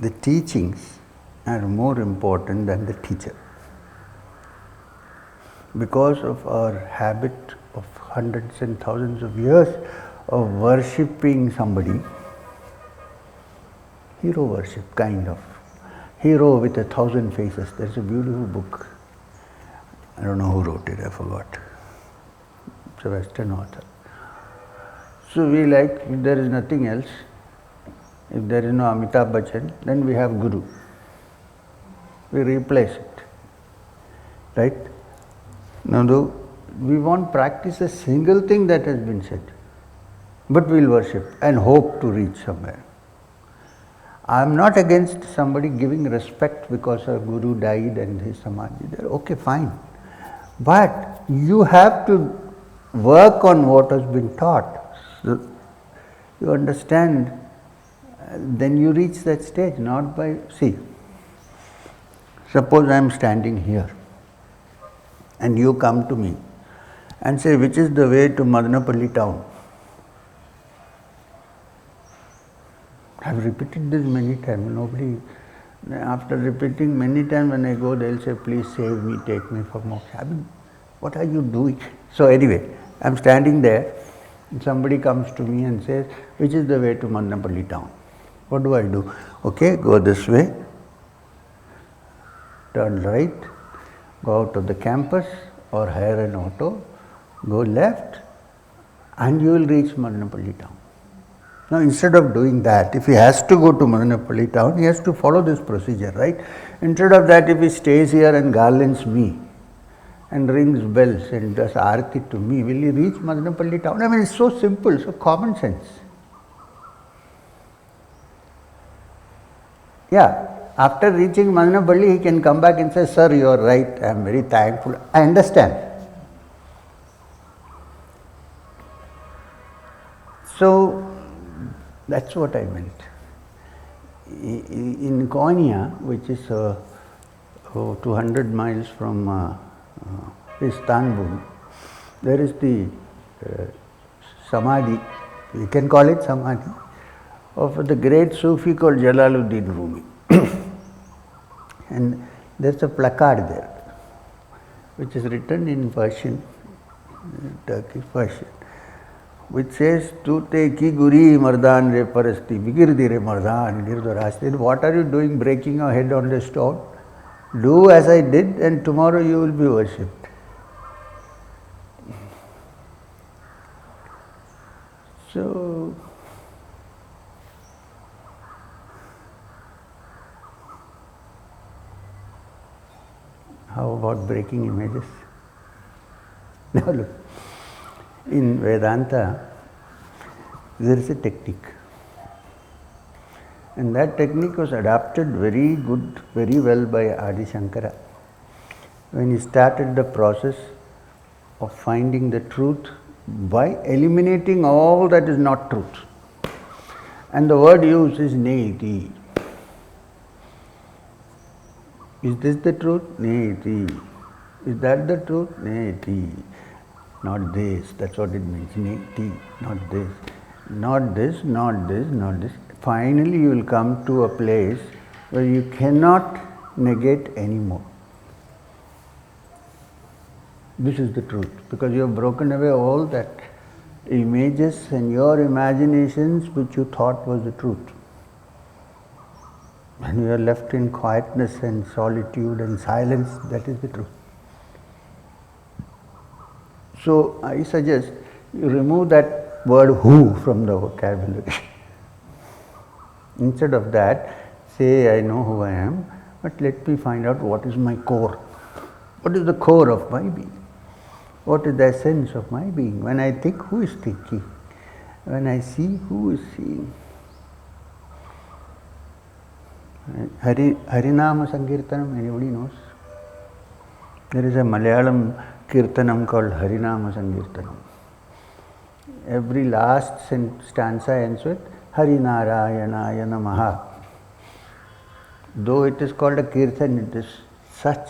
the teachings are more important than the teacher. Because of our habit of hundreds and thousands of years of worshipping somebody, hero worship kind of, hero with 1,000 faces. There's a beautiful book. I don't know who wrote it, I forgot. It's a Western author. So we like, if there is nothing else, if there is no Amitabh Bachchan, then we have Guru. We replace it. Right? Now we won't practice a single thing that has been said, but we'll worship and hope to reach somewhere. I'm not against somebody giving respect because our Guru died and his Samadi there. Okay, fine. But you have to work on what has been taught. So you understand, then you reach that stage, not by, see, suppose I am standing here and you come to me and say, which is the way to Madanapalli town? I've repeated this many times. Nobody, after repeating many times, when I go, they'll say, please save me, take me for moksha. I mean, what are you doing? So anyway, I'm standing there, and somebody comes to me and says, which is the way to Madanapalli town? What do I do? Okay, go this way, turn right, go out of the campus or hire an auto, go left, and you will reach Madanapalli town. Now, instead of doing that, if he has to go to Madanapalli town, he has to follow this procedure, right? Instead of that, if he stays here and garlands me and rings bells and does arati to me, will he reach Madanapalli town? I mean, it's so simple, so common sense. Yeah, after reaching Madanapalli, he can come back and say, sir, you are right, I am very thankful. I understand. So, that's what I meant. In Konya, which is 200 miles from Istanbul, there is the Samadi, you can call it Samadi, of the great Sufi called Jalaluddin Rumi. And there's a placard there, which is written in Persian, Turkish Persian, which says, Tute ki guri mardan re parasti, bigirdi re mardan, girdorasti. What are you doing breaking your head on the stone? Do as I did and tomorrow you will be worshipped. So, how about breaking images? Now look. In Vedanta, there is a technique, and that technique was adapted very well by Adi Shankara when he started the process of finding the truth by eliminating all that is not truth. And the word used is Neti. Is this the truth? Neti. Is that the truth? Neti. Not this, that's what it means, neti, not this, not this, not this, not this. Finally you will come to a place where you cannot negate anymore. This is the truth, because you have broken away all that images and your imaginations which you thought was the truth. And you are left in quietness and solitude and silence, that is the truth. So I suggest you remove that word who from the vocabulary. Instead of that, say I know who I am, but let me find out what is my core. What is the core of my being? What is the essence of my being? When I think, who is thinking? When I see, who is seeing? Harinama Sankirtanam, anybody knows? There is a Malayalam Kirtanam called Harinama Sankirtanam. Every last stanza ends with Harinarayanaya Namaha. Though it is called a Kirtan, it is such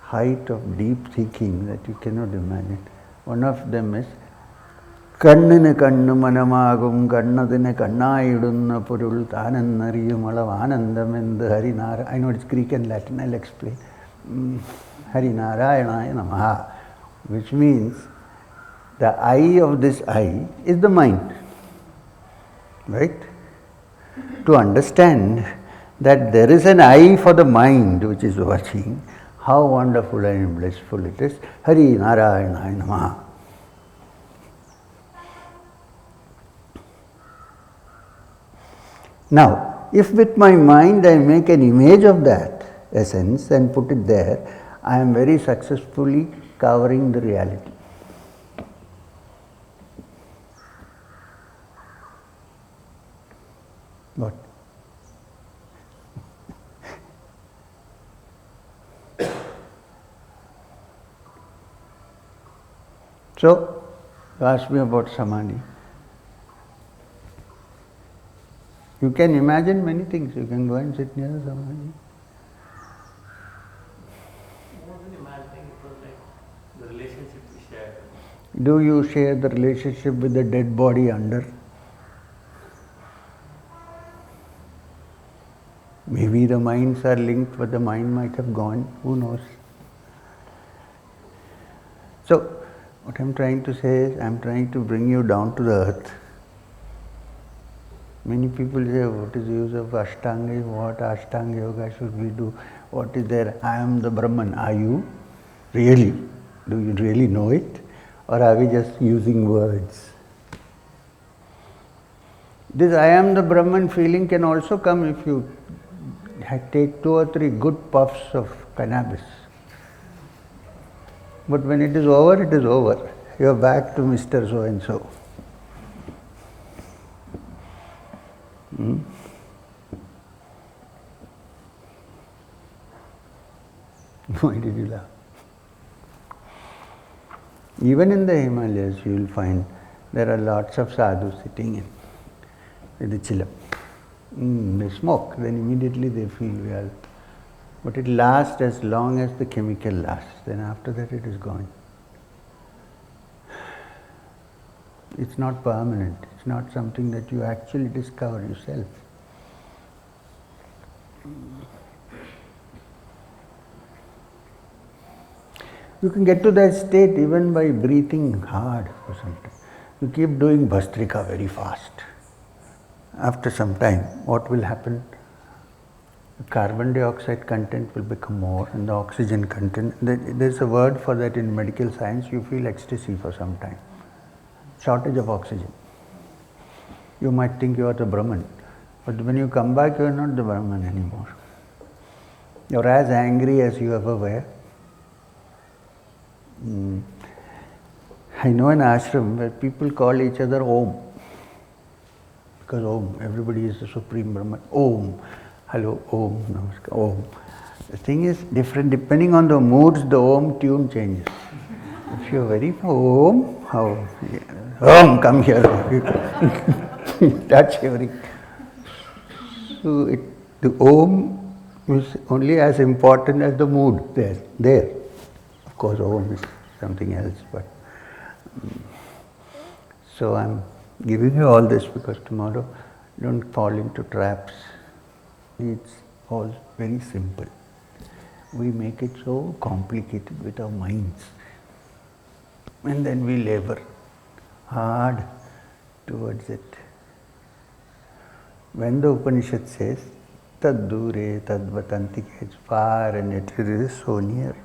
height of deep thinking that you cannot imagine. One of them is കണ്ണിന് കണ്ണ് മനമാകും കണ്ണതിന് കണ്ണായിടുന്ന പൊരുൾ താനെന്നറിയുമളവ് ആനന്ദമെന്ത് Harinarayana. I know it's Greek and Latin, I'll explain. Harinarayanaya Namaha, which means the I of this I is the mind. Right? To understand that there is an I for the mind which is watching, how wonderful and blissful it is. Harinarayanaya Namaha. Now, if with my mind I make an image of that essence and put it there, I am very successfully covering the reality. What? So, you asked me about Samadi. You can imagine many things. You can go and sit near Samadi. I wasn't imagining, it was like the relationship we shared. Do you share the relationship with the dead body under? Maybe the minds are linked, but the mind might have gone. Who knows? So, what I am trying to say is, I am trying to bring you down to the earth. Many people say, what is the use of Ashtanga? What Ashtanga Yoga should we do? What is there? I am the Brahman. Are you? Really? Do you really know it? Or are we just using words? This I am the Brahman feeling can also come if you take 2 or 3 good puffs of cannabis. But when it is over, it is over. You are back to Mr. So-and-so. Why did you laugh? Even in the Himalayas, you will find there are lots of sadhus sitting in with the chillum. They smoke, then immediately they feel well. But it lasts as long as the chemical lasts. Then after that it is gone. It's not permanent. It's not something that you actually discover yourself. You can get to that state even by breathing hard for some time. You keep doing Bhastrika very fast. After some time, what will happen? The carbon dioxide content will become more and the oxygen content. There's a word for that in medical science. You feel ecstasy for some time. Shortage of oxygen. You might think you are the Brahman, but when you come back, you are not the Brahman anymore. You are as angry as you ever were. I know an ashram where people call each other Om. Because Om, everybody is the Supreme Brahman. Om, hello, Om, Namaskar, Om. The thing is different, depending on the moods, the Om tune changes. If you are very Om, how? Om, come here. Start shivering. So the Om is only as important as the mood there. Of course, Om is something else, but so I'm giving you all this because tomorrow don't fall into traps. It's all very simple. We make it so complicated with our minds. And then we labor hard towards it. When the Upanishad says, tad dure tad vatantike, it's far and it is so near.